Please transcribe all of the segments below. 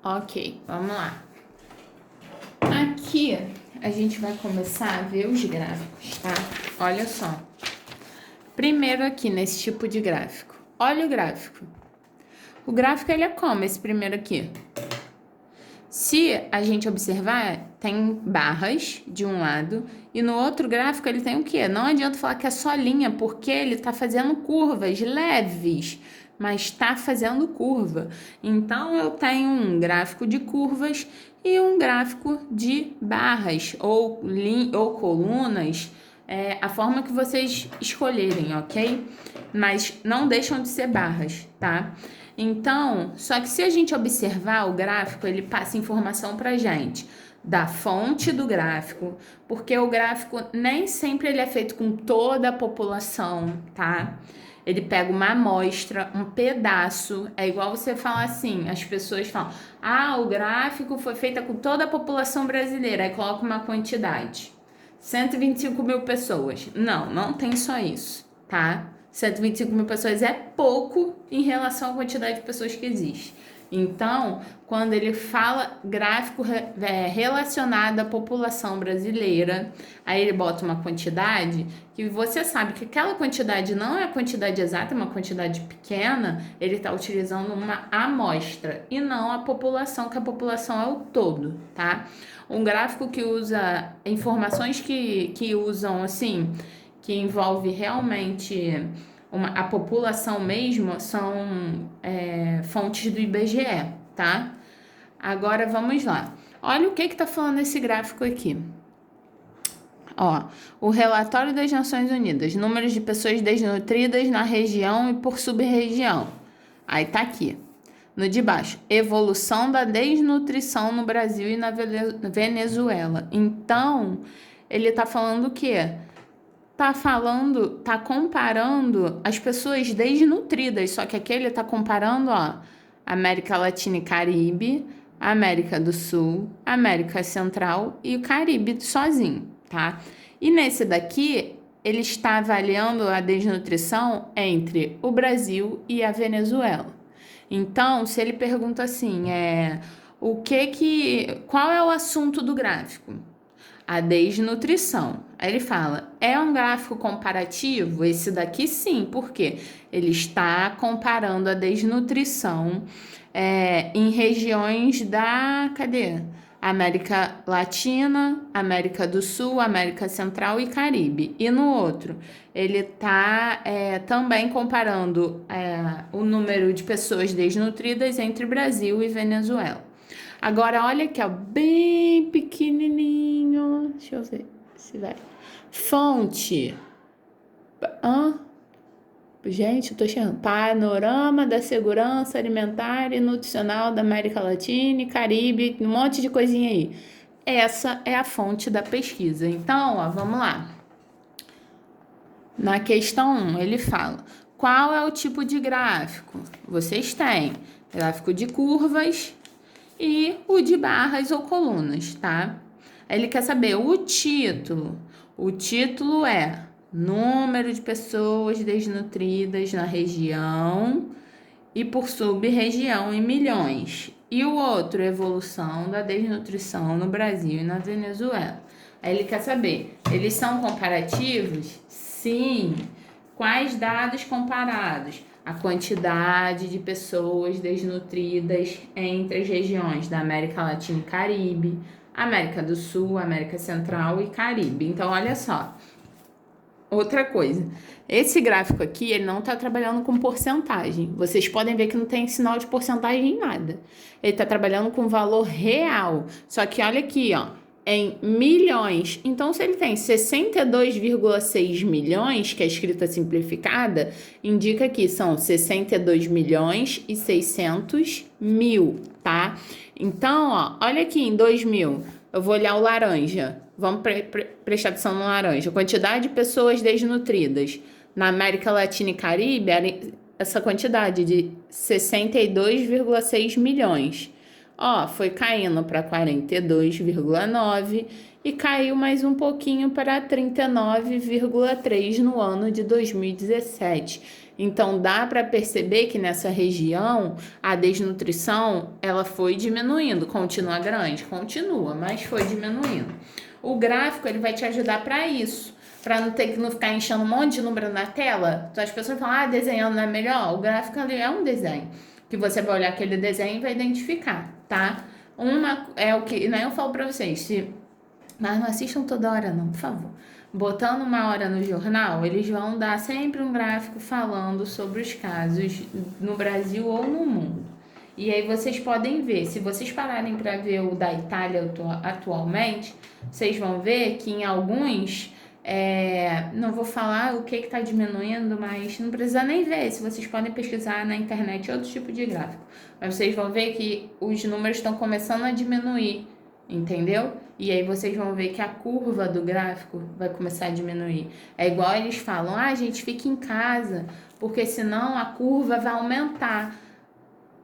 Ok, vamos lá. Aqui a gente vai começar a ver os gráficos, tá? Olha só. Primeiro aqui nesse tipo de gráfico. Olha o gráfico. O gráfico ele é como esse primeiro aqui? Se a gente observar, tem barras de um lado e no outro gráfico ele tem o quê? Não adianta falar que é só linha, porque ele está fazendo curvas leves, mas está fazendo curva. Então, eu tenho um gráfico de curvas e um gráfico de barras ou colunas, a forma que vocês escolherem, ok? Mas não deixam de ser barras, tá? Então, só que se a gente observar o gráfico, ele passa informação pra gente da fonte do gráfico, porque o gráfico nem sempre ele é feito com toda a população, tá? Ele pega uma amostra, um pedaço, é igual você falar assim, as pessoas falam, o gráfico foi feito com toda a população brasileira, aí coloca uma quantidade, 125 mil pessoas. Não tem só isso, tá? 125 mil pessoas é pouco em relação à quantidade de pessoas que existe. Então, quando ele fala gráfico relacionado à população brasileira, aí ele bota uma quantidade que você sabe que aquela quantidade não é a quantidade exata, é uma quantidade pequena, ele está utilizando uma amostra e não a população, que a população é o todo, tá? Um gráfico que usa informações que usam assim, que envolve realmente a população mesmo, são fontes do IBGE, tá? Agora vamos lá. Olha o que está falando esse gráfico aqui. Ó, o relatório das Nações Unidas, números de pessoas desnutridas na região e por sub-região. Aí tá aqui. No de baixo, evolução da desnutrição no Brasil e na Venezuela. Então, ele tá falando o quê? Tá comparando as pessoas desnutridas, só que aqui ele tá comparando, ó, América Latina e Caribe, América do Sul, América Central e o Caribe sozinho, tá? E nesse daqui, ele está avaliando a desnutrição entre o Brasil e a Venezuela. Então, se ele pergunta assim, qual é o assunto do gráfico? A desnutrição. Aí ele fala, é um gráfico comparativo? Esse daqui sim, porque ele está comparando a desnutrição em regiões cadê? América Latina, América do Sul, América Central e Caribe. E no outro, ele está também comparando o número de pessoas desnutridas entre Brasil e Venezuela. Agora, olha aqui, ó, bem pequenininho. Deixa eu ver se vai. Fonte. Gente, eu tô achando. Panorama da Segurança Alimentar e Nutricional da América Latina e Caribe, um monte de coisinha aí. Essa é a fonte da pesquisa. Então, ó, vamos lá. Na questão 1, ele fala: qual é o tipo de gráfico? Vocês têm gráfico de curvas e o de barras ou colunas, tá? Aí ele quer saber o título. O título é número de pessoas desnutridas na região e por sub-região em milhões. E o outro, evolução da desnutrição no Brasil e na Venezuela. Aí ele quer saber, eles são comparativos? Sim. Quais dados comparados? A quantidade de pessoas desnutridas entre as regiões da América Latina e Caribe, América do Sul, América Central e Caribe. Então, olha só. Outra coisa, esse gráfico aqui, ele não está trabalhando com porcentagem. Vocês podem ver que não tem sinal de porcentagem em nada. Ele está trabalhando com valor real. Só que olha aqui, ó, em milhões. Então, se ele tem 62,6 milhões, que é a escrita simplificada, indica que são 62 milhões e 600 mil, tá? Então, ó, olha aqui em 2000, eu vou olhar o laranja. Vamos prestar atenção no laranja. Quantidade de pessoas desnutridas. Na América Latina e Caribe, essa quantidade de 62,6 milhões. Ó, foi caindo para 42,9 e caiu mais um pouquinho para 39,3 no ano de 2017. Então, dá para perceber que nessa região, a desnutrição, ela foi diminuindo. Continua grande? Continua, mas foi diminuindo. O gráfico, ele vai te ajudar para isso. Para não ter que não ficar enchendo um monte de número na tela. Então, as pessoas falam, desenhando não é melhor? O gráfico, ali é um desenho. Que você vai olhar aquele desenho e vai identificar, tá? Uma é o que... Né, eu falo para vocês, mas não assistam toda hora não, por favor. Botando uma hora no jornal, eles vão dar sempre um gráfico falando sobre os casos no Brasil ou no mundo. E aí vocês podem ver, se vocês pararem para ver o da Itália atualmente, vocês vão ver que em alguns, não vou falar o que está diminuindo, mas não precisa nem ver, se vocês podem pesquisar na internet outro tipo de gráfico. Mas vocês vão ver que os números estão começando a diminuir, entendeu? E aí vocês vão ver que a curva do gráfico vai começar a diminuir. É igual eles falam, gente, fica em casa, porque senão a curva vai aumentar.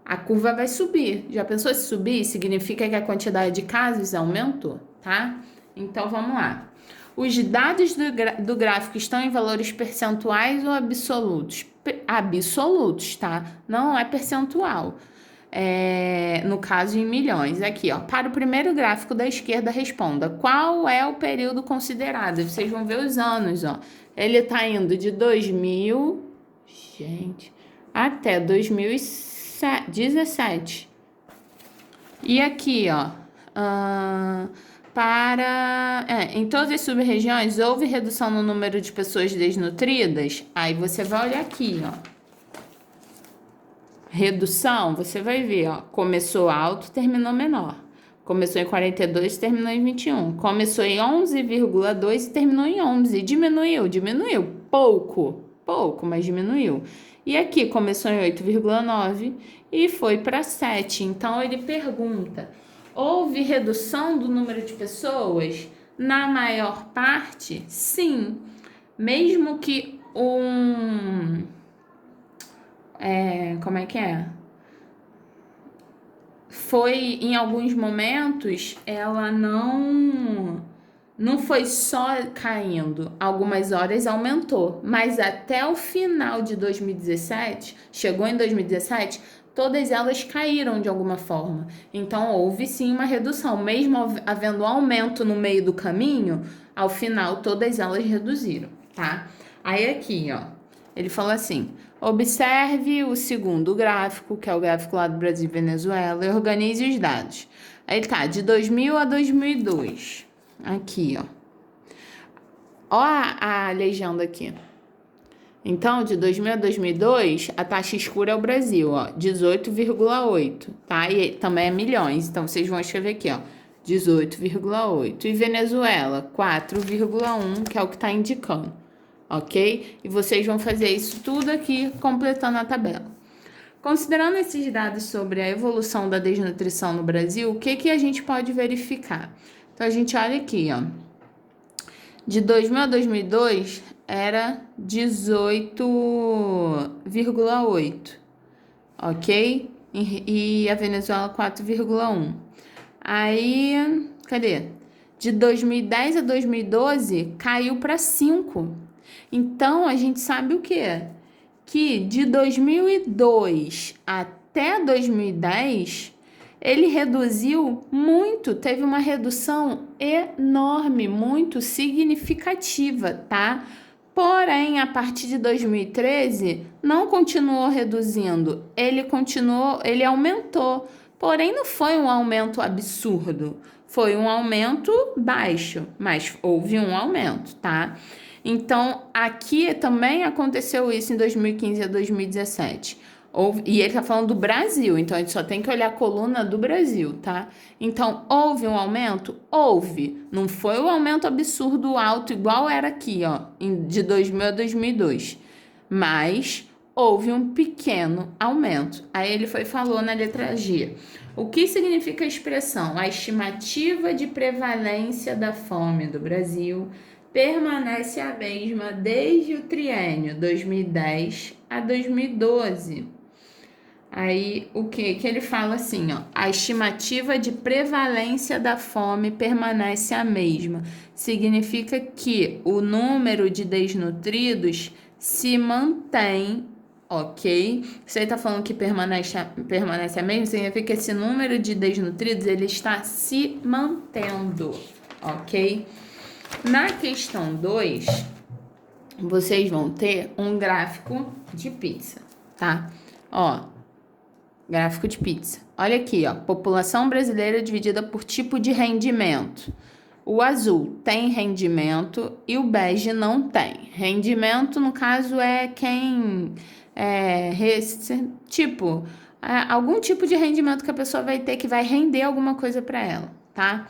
A curva vai subir. Já pensou se subir? Significa que a quantidade de casos aumentou, tá? Então, vamos lá. Os dados do gráfico estão em valores percentuais ou absolutos? Absolutos, tá? Não é percentual. No caso, em milhões. Aqui, ó. Para o primeiro gráfico da esquerda, responda. Qual é o período considerado? Vocês vão ver os anos, ó. Ele tá indo de 2000... Gente... Até 2017. E aqui, ó. Em todas as sub-regiões, houve redução no número de pessoas desnutridas? Aí você vai olhar aqui, ó. Redução, você vai ver, ó. Começou alto, terminou menor. Começou em 42 e terminou em 21. Começou em 11,2 e terminou em 11. Diminuiu. Pouco, mas diminuiu. E aqui começou em 8,9 e foi para 7. Então, ele pergunta, houve redução do número de pessoas? Na maior parte, sim. Mesmo que como é que é? Foi, em alguns momentos, ela não foi só caindo, algumas horas aumentou, mas até o final de 2017, chegou em 2017, todas elas caíram de alguma forma. Então, houve sim uma redução, mesmo havendo aumento no meio do caminho, ao final todas elas reduziram, tá? Aí aqui, ó, ele falou assim, observe o segundo gráfico, que é o gráfico lá do Brasil e Venezuela, e organize os dados. Aí tá, de 2000 a 2002. Aqui, ó. Ó a legenda aqui. Então, de 2000 a 2002, a taxa escura é o Brasil, ó, 18,8, tá? E também é milhões, então vocês vão escrever aqui, ó, 18,8. E Venezuela, 4,1, que é o que tá indicando, ok? E vocês vão fazer isso tudo aqui, completando a tabela. Considerando esses dados sobre a evolução da desnutrição no Brasil, o que a gente pode verificar? Então, a gente olha aqui, ó. De 2000 a 2002, era 18,8, ok? E a Venezuela, 4,1. Aí, cadê? De 2010 a 2012, caiu para 5. Então, a gente sabe o quê? Que de 2002 até 2010... ele reduziu muito, teve uma redução enorme, muito significativa, tá? Porém, a partir de 2013, não continuou reduzindo, ele aumentou. Porém, não foi um aumento absurdo, foi um aumento baixo, mas houve um aumento, tá? Então, aqui também aconteceu isso em 2015 a 2017. E ele tá falando do Brasil, então a gente só tem que olhar a coluna do Brasil, tá? Então, houve um aumento? Houve. Não foi um aumento absurdo alto, igual era aqui, ó, de 2000 a 2002. Mas houve um pequeno aumento. Aí ele falou na letra G. O que significa a expressão? A estimativa de prevalência da fome do Brasil permanece a mesma desde o triênio 2010 a 2012. Aí, o que ele fala assim, ó, a estimativa de prevalência da fome permanece a mesma. Significa que o número de desnutridos se mantém ok? Se ele está falando que permanece a mesma, significa que esse número de desnutridos ele está se mantendo, ok? Na questão 2, vocês vão ter um gráfico de pizza, tá? Ó, gráfico de pizza. Olha aqui, ó, população brasileira dividida por tipo de rendimento. O azul tem rendimento e o bege não tem. Rendimento, no caso, é quem... algum tipo de rendimento que a pessoa vai ter que vai render alguma coisa para ela, tá?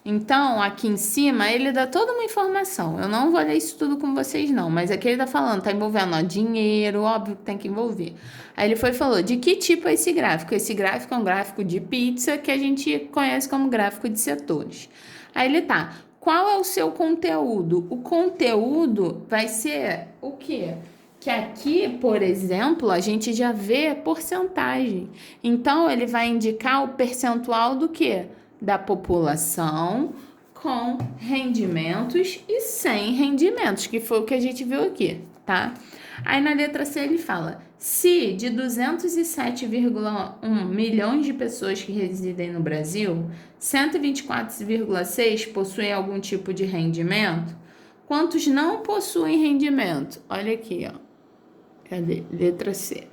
Então, aqui em cima, ele dá toda uma informação. Eu não vou ler isso tudo com vocês, não. Mas aqui ele tá falando, tá envolvendo, ó, dinheiro, óbvio que tem que envolver. Aí ele falou, de que tipo é esse gráfico? Esse gráfico é um gráfico de pizza que a gente conhece como gráfico de setores. Aí ele tá, qual é o seu conteúdo? O conteúdo vai ser o quê? Que aqui, por exemplo, a gente já vê porcentagem. Então, ele vai indicar o percentual do quê? Da população com rendimentos e sem rendimentos, que foi o que a gente viu aqui, tá? Aí na letra C ele fala, se de 207,1 milhões de pessoas que residem no Brasil, 124,6 possuem algum tipo de rendimento, quantos não possuem rendimento? Olha aqui, ó. Cadê? Letra C.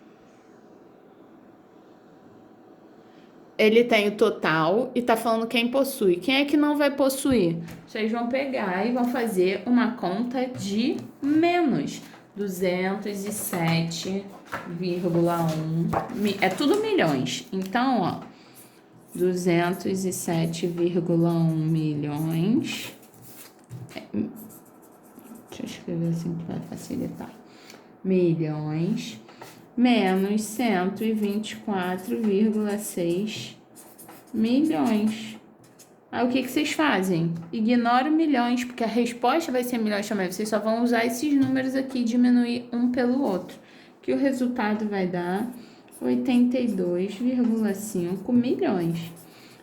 Ele tem o total e tá falando quem possui. Quem é que não vai possuir? Vocês vão pegar e vão fazer uma conta de menos 207,1. É tudo milhões. Então, ó, 207,1 milhões. Deixa eu escrever assim para facilitar. Milhões menos 124,6 milhões. Aí o que vocês fazem? Ignora o milhões, porque a resposta vai ser milhões também. Vocês só vão usar esses números aqui e diminuir um pelo outro. Que o resultado vai dar 82,5 milhões.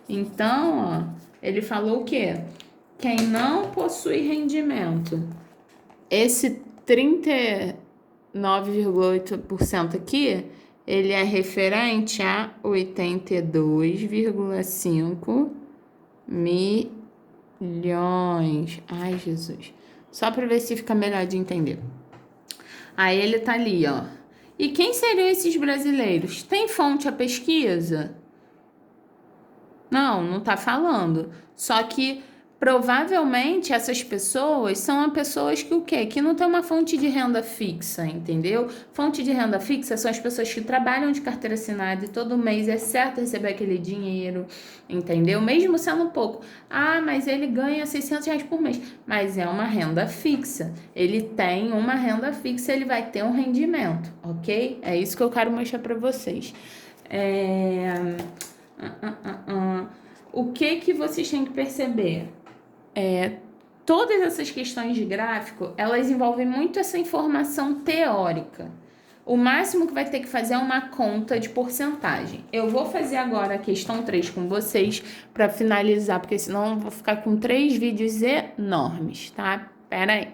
Então, ó, ele falou o quê? Quem não possui rendimento. Esse 39,8% aqui, ele é referente a 82,5 milhões. Ai, Jesus. Só para ver se fica melhor de entender. Aí ele tá ali, ó. E quem seriam esses brasileiros? Tem fonte a pesquisa? Não tá falando. Só que provavelmente essas pessoas são pessoas que o quê? Que não tem uma fonte de renda fixa, entendeu? Fonte de renda fixa são as pessoas que trabalham de carteira assinada e todo mês é certo receber aquele dinheiro, entendeu? Mesmo sendo pouco. Ah, mas ele ganha R$600 por mês. Mas é uma renda fixa. Ele tem uma renda fixa, ele vai ter um rendimento, ok? É isso que eu quero mostrar para vocês. O que vocês têm que perceber? Todas essas questões de gráfico, elas envolvem muito essa informação teórica. O máximo que vai ter que fazer é uma conta de porcentagem. Eu vou fazer agora a questão 3 com vocês para finalizar, porque senão eu vou ficar com 3 vídeos enormes, tá? Pera aí.